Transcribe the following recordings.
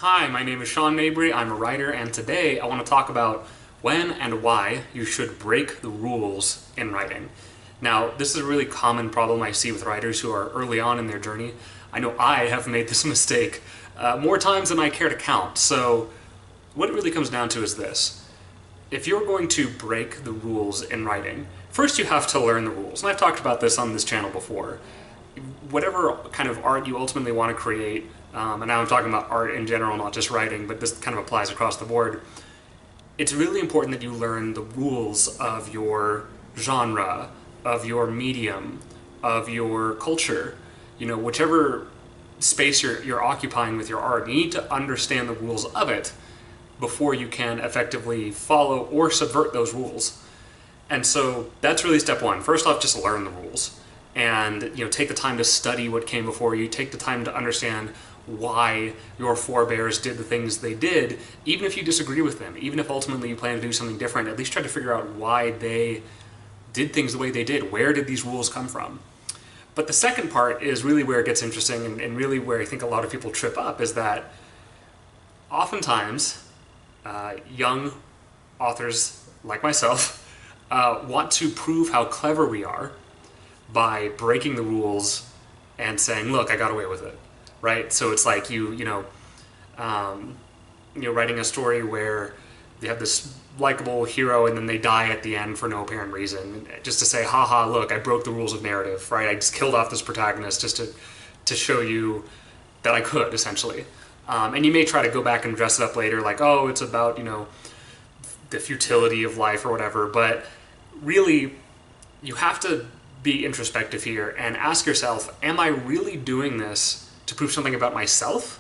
Hi, my name is Sean Mabry. I'm a writer, and today I want to talk about when and why you should break the rules in writing. Now, this is a really common problem I see with writers who are early on in their journey. I know I have made this mistake more times than I care to count. So, what it really comes down to is this. If you're going to break the rules in writing, first you have to learn the rules. And I've talked about this on this channel before. Whatever kind of art you ultimately want to create, and now I'm talking about art in general, not just writing, but this kind of applies across the board, it's really important that you learn the rules of your genre, of your medium, of your culture. You know, whichever space you're occupying with your art, you need to understand the rules of it before you can effectively follow or subvert those rules. And so that's really step one. First off, just learn the rules. And take the time to study what came before you, take the time to understand why your forebears did the things they did, even if you disagree with them, even if ultimately you plan to do something different, at least try to figure out why they did things the way they did. Where did these rules come from? But the second part is really where it gets interesting, and really where I think a lot of people trip up, is that oftentimes young authors like myself want to prove how clever we are by breaking the rules and saying, look, I got away with it, right? So it's like writing a story where you have this likable hero and then they die at the end for no apparent reason, just to say, haha, look, I broke the rules of narrative, right? I just killed off this protagonist just to show you that I could, essentially. And you may try to go back and dress it up later, like, oh, it's about, the futility of life or whatever, but really, you have to be introspective here and ask yourself, am I really doing this to prove something about myself?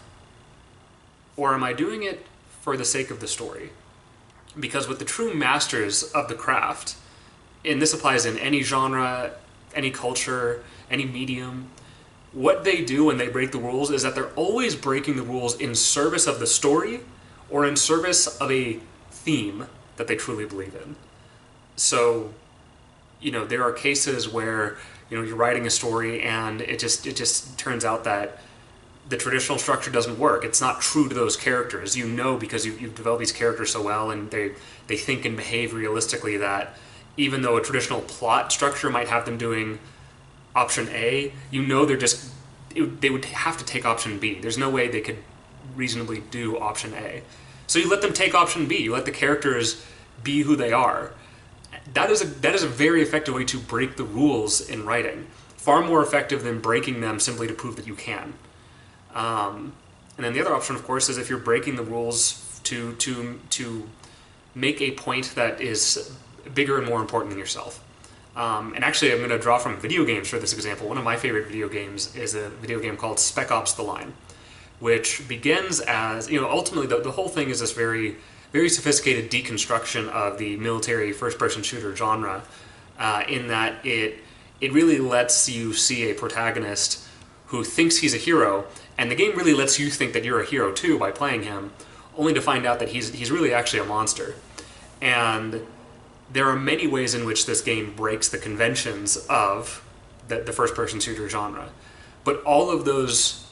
Or am I doing it for the sake of the story? Because with the true masters of the craft, and this applies in any genre, any culture, any medium, what they do when they break the rules is that they're always breaking the rules in service of the story or in service of a theme that they truly believe in. So, there are cases where, you're writing a story and it just turns out that the traditional structure doesn't work. It's not true to those characters. Because you've developed these characters so well and they think and behave realistically that even though a traditional plot structure might have them doing option A, they would have to take option B. There's no way they could reasonably do option A. So you let them take option B. You let the characters be who they are. That is a very effective way to break the rules in writing. Far more effective than breaking them simply to prove that you can. And then the other option, of course, is if you're breaking the rules to make a point that is bigger and more important than yourself. And actually, I'm going to draw from video games for this example. One of my favorite video games is a video game called Spec Ops: The Line, which begins as, ultimately the whole thing is this very, very sophisticated deconstruction of the military first-person shooter genre, in that it really lets you see a protagonist who thinks he's a hero, and the game really lets you think that you're a hero too by playing him, only to find out that he's really actually a monster. And there are many ways in which this game breaks the conventions of the first-person shooter genre. But all of those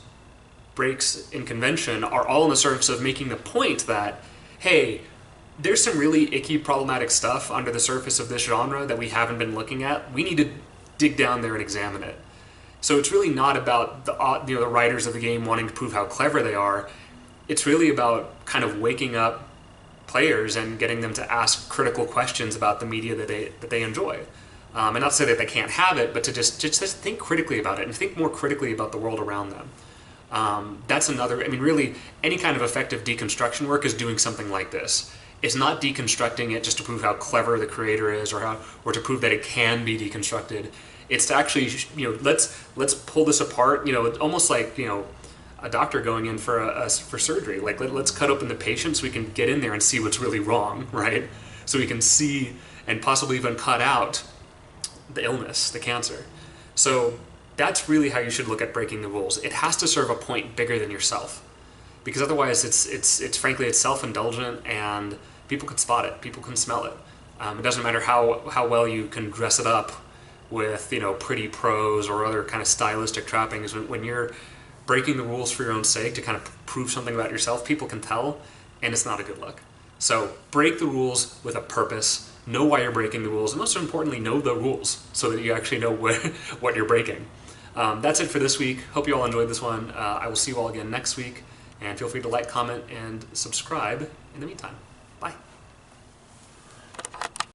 breaks in convention are all in the service of making the point that, hey, there's some really icky, problematic stuff under the surface of this genre that we haven't been looking at. We need to dig down there and examine it. So it's really not about the writers of the game wanting to prove how clever they are. It's really about kind of waking up players and getting them to ask critical questions about the media that they enjoy. And not to say that they can't have it, but to just think critically about it and think more critically about the world around them. That's another, really, any kind of effective deconstruction work is doing something like this. It's not deconstructing it just to prove how clever the creator is or to prove that it can be deconstructed. It's to actually, let's pull this apart, almost like, a doctor going in for surgery. Like, let's cut open the patient so we can get in there and see what's really wrong, right? So we can see and possibly even cut out the illness, the cancer. So that's really how you should look at breaking the rules. It has to serve a point bigger than yourself, because otherwise it's frankly, it's self-indulgent and people can spot it, people can smell it. It doesn't matter how well you can dress it up with pretty prose or other kind of stylistic trappings. When you're breaking the rules for your own sake to kind of prove something about yourself, people can tell, and it's not a good look. So break the rules with a purpose, know why you're breaking the rules, and most importantly, know the rules so that you actually know what you're breaking. That's it for this week. Hope you all enjoyed this one. I will see you all again next week, and feel free to like, comment, and subscribe in the meantime. Bye.